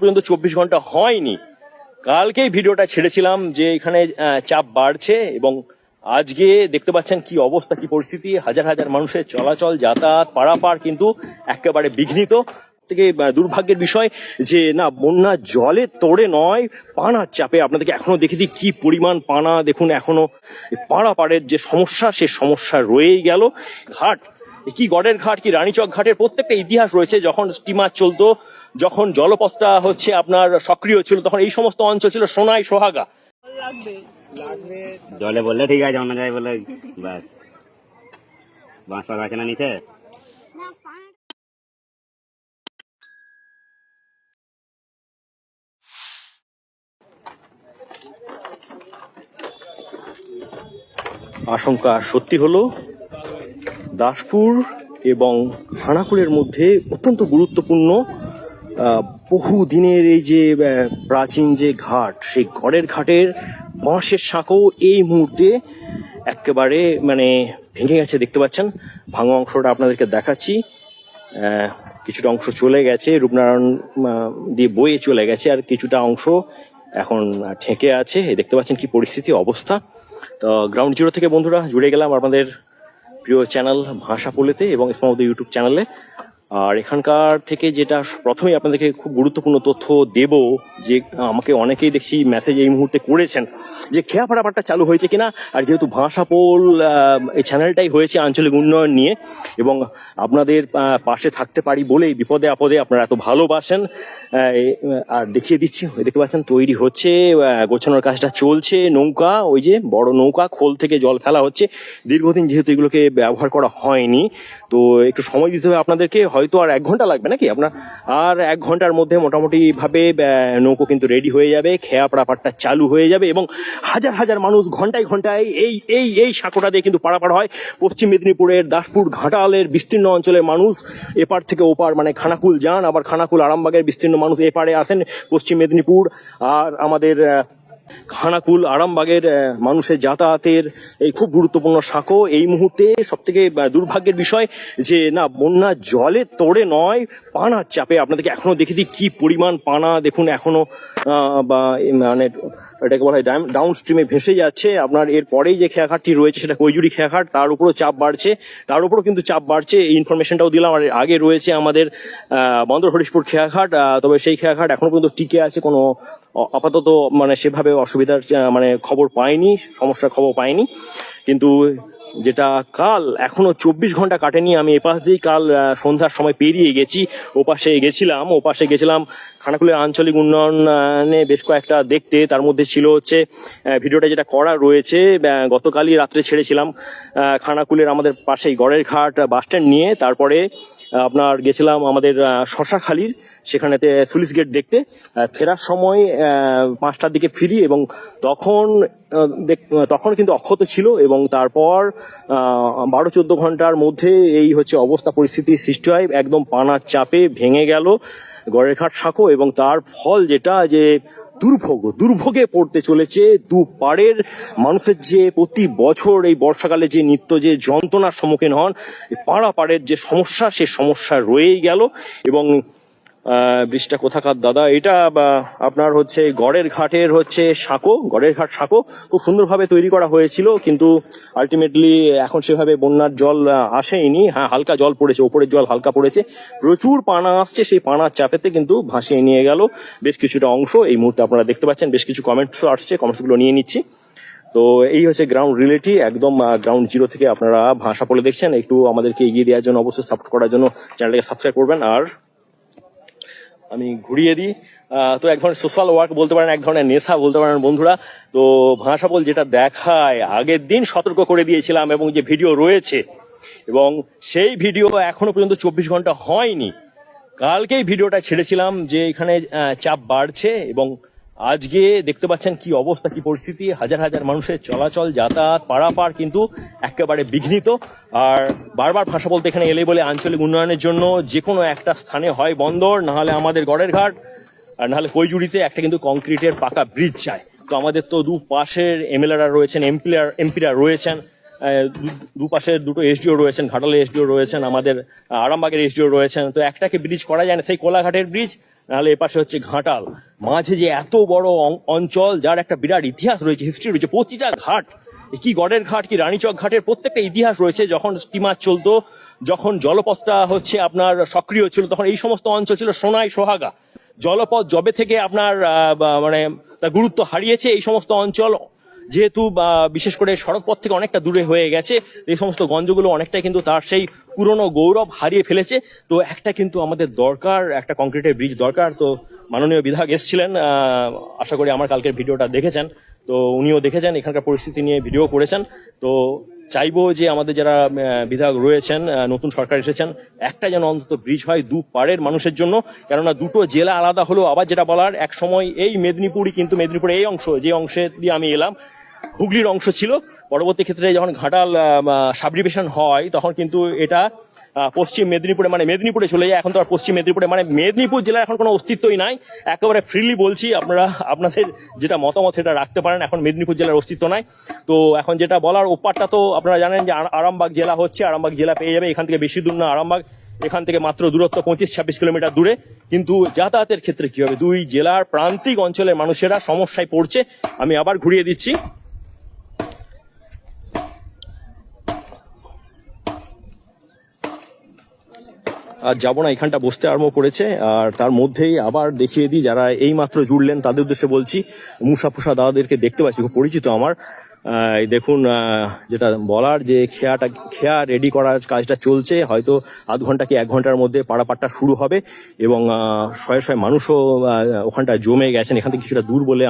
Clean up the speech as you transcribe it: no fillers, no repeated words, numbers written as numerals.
পর্যন্ত 24 ঘন্টা হয়নি। কালকেই ভিডিওটা ছেড়েছিলাম যে এখানে চাপ বাড়ছে এবং আজকে দেখতে পাচ্ছেন কি অবস্থা, কি পরিস্থিতি। হাজার হাজার মানুষের চলাচল, যাতায়াত, পারাপার কিন্তু একেবারে বিঘ্নিত। থেকে দুর্ভাগ্যের বিষয় যে না, বন্যা জলে তোড়ে নয়, পানার চাপে। আপনাদেরকে এখনো দেখে দিই কি পরিমাণ পানা। দেখুন, এখনো পারাপারের যে সমস্যা, সে সমস্যা রয়েই গেল। ঘাট, কি গড়ের ঘাট, কি রানীচক ঘাটের প্রত্যেকটা ইতিহাস রয়েছে। যখন স্টিমার চলতো, যখন জলপথটা হচ্ছে আপনার সক্রিয় ছিল, তখন এই সমস্ত অঞ্চল ছিল সোনাই সোহাগা। জলে বললে ঠিক আছে, অন্য জায়গায় বলে ব্যাস বাঁশ আছে না নিচে। আশঙ্কা সত্যি হলো। দাসপুর এবং খানাকুলের মধ্যে অত্যন্ত গুরুত্বপূর্ণ বহু দিনের এই যে প্রাচীন যে ঘাট, সেই গড়ের ঘাটের বাঁশের সাঁকো এই মুহূর্তে একেবারে মানে ভেঙে গেছে। দেখতে পাচ্ছেন, ভাঙা অংশটা আপনাদেরকে দেখাচ্ছি। কিছুটা অংশ চলে গেছে, রূপনারায়ণ দিয়ে বয়ে চলে গেছে, আর কিছুটা অংশ এখন ঠেকে আছে। দেখতে পাচ্ছেন কি পরিস্থিতি, অবস্থা। তো গ্রাউন্ড জিরো থেকে বন্ধুরা জুড়ে গেলাম আপনাদের প্রিয় চ্যানেল ভাষাপোলেতে এবং স্মাউদ ইউটিউব চ্যানেলে। আর এখানকার থেকে যেটা প্রথমেই আপনাদেরকে খুব গুরুত্বপূর্ণ তথ্য দেব, যে আমাকে অনেকেই দেখছি মেসেজ এই মুহূর্তে করেছেন যে খেয়া পারাপারটা চালু হয়েছে কিনা। আর যেহেতু ভাষাপোল এই চ্যানেলটাই হয়েছে আঞ্চলিক উন্নয়ন নিয়ে, এবং আপনাদের পাশে থাকতে পারি বলেই বিপদে আপদে আপনারা এত ভালোবাসেন। আর দেখিয়ে দিচ্ছি, দেখতে পাচ্ছেন তৈরি হচ্ছে, গোছানোর কাজটা চলছে। নৌকা, ওই যে বড় নৌকা, খোল থেকে জল ফেলা হচ্ছে। দীর্ঘদিন যেহেতু এগুলোকে ব্যবহার করা হয়নি, তো একটু সময় দিতে হবে আপনাদেরকে। হয়তো আর 1 ঘন্টা লাগবে নাকি আপনার, আর 1 ঘন্টার মধ্যে মোটামুটি ভাবে নৌকো কিন্তু রেডি হয়ে যাবে, খেয়া পারাপারটা চালু হয়ে যাবে এবং হাজার হাজার মানুষ ঘন্টায় ঘন্টায় এই এই এই সাঁকোটা দিয়ে কিন্তু পারাপার হয়। পশ্চিম মেদিনীপুরের দাসপুর ঘাটালের বিস্তীর্ণ অঞ্চলের মানুষ এপার থেকে ওপার মানে খানাকুল যান, আবার খানাকুল আরামবাগের বিস্তীর্ণ মানুষ এপারে আসেন পশ্চিম মেদিনীপুর। আর আমাদের খানাকুল আরামবাগের মানুষের যাতায়াতের এই খুব গুরুত্বপূর্ণ সাঁকো এই মুহূর্তে সব থেকে দুর্ভাগ্যের বিষয় যে না, বন্যা জলে তোড়ে নয়, পানার চাপে। আপনাদেরকে এখনো দেখে দিই কি পরিমাণ পানা। দেখুন, এখনো বা মানে এটাকে বলা হয় ডাউন স্ট্রিমে ভেসে যাচ্ছে। আপনার এর পরেই যে খেয়াঘাটটি রয়েছে সেটা কৈজুরি খেয়াঘাট, তার উপরও চাপ বাড়ছে, তার উপরও কিন্তু চাপ বাড়ছে। এই ইনফরমেশনটাও দিলাম। আর আগে রয়েছে আমাদের বন্দর হরিশপুর খেয়াঘাট, তবে সেই খেয়াঘাট এখনো পর্যন্ত টিকে আছে, কোনো আপাতত মানে সেভাবে অসুবিধার মানে খবর পাইনি, সমস্যার খবর পাইনি। কিন্তু যেটা কাল এখনো 24 ঘন্টা কাটেনি, আমি এপাশ দিয়েই কাল সন্ধ্যার সময় পেরিয়ে গেছি, ওপাশে গেছিলাম খানাকুলের আঞ্চলিক উন্নয়নে বেশ কয়েকটা দেখতে। তার মধ্যে ছিল হচ্ছে ভিডিওটা যেটা করা রয়েছে, গতকালই রাত্রে ছেড়েছিলাম খানাকুলের আমাদের পাশেই গড়ের ঘাট বাস স্ট্যান্ড নিয়ে। তারপরে আপনার গেছিলাম আমাদের শশাখালীর, সেখানেতে সুলিশ গেট দেখতে। ফেরার সময় 5টার দিকে ফিরি এবং তখন কিন্তু অক্ষত ছিল, এবং তারপর 12-14 ঘন্টার মধ্যে এই হচ্ছে অবস্থা, পরিস্থিতি সৃষ্টি হয়। একদম পানার চাপে ভেঙে গেল গড়ের ঘাট সাঁকো, এবং তার ফল যেটা যে দুর্ভোগে পড়তে চলেছে দুপাড়ের মানুষের। যে প্রতি বছর এই বর্ষাকালে যে নিত্য যে যন্ত্রণার সম্মুখীন হন, পাড়াপাড়ের যে সমস্যা, সে সমস্যা রয়েই গেল। এবং ব্রিজটা কোথাকার দাদা, এটা আপনার হচ্ছে গড়ের ঘাটের হচ্ছে সাঁকো, গড়ের ঘাট সাঁকো খুব সুন্দরভাবে তৈরি করা হয়েছিল, কিন্তু আলটিমেটলি এখন সেভাবে বন্যার জল আসেনি। হ্যাঁ, হালকা জল পড়েছে, ওপরের জল হালকা পড়েছে, প্রচুর পানা আসছে। সেই পানার চাপেতে কিন্তু ভাসিয়ে নিয়ে গেল বেশ কিছুটা অংশ। এই মুহূর্তে আপনারা দেখতে পাচ্ছেন বেশ কিছু কমেন্টসও আসছে, কমেন্টসগুলো নিয়ে নিচ্ছি। তো এই হচ্ছে গ্রাউন্ড রিয়েলিটি, একদম গ্রাউন্ড জিরো থেকে আপনারা ভাষাপোলে দেখছেন। একটু আমাদেরকে এগিয়ে দেওয়ার জন্য অবশ্যই সাপোর্ট করার জন্য চ্যানেলটাকে সাবস্ক্রাইব করবেন। আর আমি ঘুরিয়ে দিই, তো এক ধরনের সোশ্যাল ওয়ার্ক বলতে পারেন, এক ধরনের নেশা বলতে পারেন বন্ধুরা। তো ভাষাপোল যেটা দেখায়, আগের দিন সতর্ক করে দিয়েছিলাম, এবং যে ভিডিও রয়েছে, এবং সেই ভিডিও এখনো পর্যন্ত 24 ঘন্টা হয়নি। কালকেই ভিডিওটা ছেড়েছিলাম যে এখানে চাপ বাড়ছে, এবং আজকে দেখতে পাচ্ছেন কি অবস্থা, কি পরিস্থিতি। হাজার হাজার মানুষের চলাচল, যাতায়াত, পারাপার কিন্তু একেবারে বিঘ্নিত। আর বারবার ভাষা বলতে এখানে এলে বলে আঞ্চলিক উন্নয়নের জন্য যে কোনো একটা স্থানে হয় বন্দর, নাহলে আমাদের গড়ের ঘাট, আর নাহলে কৈজুড়িতে একটা কিন্তু কংক্রিটের পাকা ব্রিজ চাই। তো আমাদের তো দুপাশের এমএলএরা রয়েছেন, এমপিরা রয়েছেন, দুপাশের দুটো এসডিও রয়েছেন, ঘাটালের এসডিও রয়েছেন, আমাদের আরামবাগের এসডিও রয়েছেন। তো একটাকে ব্রিজ করা যায় না, সেই কোলাঘাটের ব্রিজ নাহলে এপাশে হচ্ছে ঘাটাল। মাঝে যে এত বড় অঞ্চল, যার একটা বিরাট ইতিহাস রয়েছে, হিস্ট্রি রয়েছে, প্রতিটা ঘাট, কি গড়ের ঘাট কি রানীচক ঘাটের প্রত্যেকটা ইতিহাস রয়েছে। যখন স্টিমার চলতো, যখন জলপথটা হচ্ছে আপনার সক্রিয় ছিল, তখন এই সমস্ত অঞ্চল ছিল সোনায় সোহাগা। জলপথ জবে থেকে আপনার মানে তার গুরুত্ব হারিয়েছে, এই সমস্ত অঞ্চল যেহেতু বিশেষ করে সড়কপথ থেকে অনেকটা দূরে হয়ে গেছে, এই সমস্ত গঞ্জগুলো অনেকটাই কিন্তু তার সেই পুরনো গৌরব হারিয়ে ফেলেছে। তো একটা কিন্তু আমাদের দরকার, একটা কংক্রিটের ব্রিজ দরকার। তো মাননীয় বিধায়ক এসেছিলেন, আশা করি আমার কালকের ভিডিওটা দেখেছেন, তো উনিও দেখেছেন, এখানকার পরিস্থিতি নিয়ে ভিডিও করেছেন। তো চাইবো যে আমাদের যারা বিধায়ক রয়েছেন, নতুন সরকার এসেছেন, একটা যেন অন্তত ব্রিজ হয় দু পাড়ের মানুষের জন্য। কেননা দুটো জেলা আলাদা হলেও আবার যেটা বলার, এক সময় এই মেদিনীপুরই কিন্তু মেদিনীপুরের এই অংশ, যে অংশে দিয়ে আমি এলাম, হুগলির অংশ ছিল। পরবর্তী ক্ষেত্রে যখন ঘাটাল সাবডিভিশন হয়, তখন কিন্তু এটা পশ্চিম মেদিনীপুরে মানে মেদিনীপুরে চলে যায়। এখন তো আর পশ্চিম মেদিনীপুরে মানে মেদিনীপুর জেলার এখন কোনো অস্তিত্বই নাই। একেবারে ফ্রিলি বলছি, আপনারা আপনাদের যেটা মতামত সেটা রাখতে পারেন, এখন মেদিনীপুর জেলার অস্তিত্ব নাই। তো এখন যেটা বলার, ওপারটা তো আপনারা জানেন যে আরামবাগ জেলা হচ্ছে, আরামবাগ জেলা পেয়ে যাবে। এখান থেকে বেশি দূর না আরামবাগ, এখান থেকে মাত্র দূরত্ব 25-26 কিলোমিটার দূরে। কিন্তু যাতায়াতের ক্ষেত্রে কি হবে, দুই জেলার প্রান্তিক অঞ্চলের মানুষেরা সমস্যায় পড়ছে। আমি আবার ঘুরিয়ে দিচ্ছি। আর যাবো না, এখানটা বসতে আরম্ভ করেছে। আর তার মধ্যেই আবার দেখিয়ে দিই, যারা এই মাত্র জুড়লেন তাদের উদ্দেশ্যে বলছি, মুসা ফুসা দাদাদেরকে দেখতে পাচ্ছি, খুব পরিচিত আমার। এই দেখুন, যেটা বলার, যে খেয়া রেডি করার কাজটা চলছে, হয়তো আধ ঘন্টা কি 1 ঘন্টার মধ্যে পাড়াপাট্টা শুরু হবে। এবং শয়ে শয়ে মানুষও ওখানটা জমে গেছেন, এখান থেকে কিছুটা দূর বলে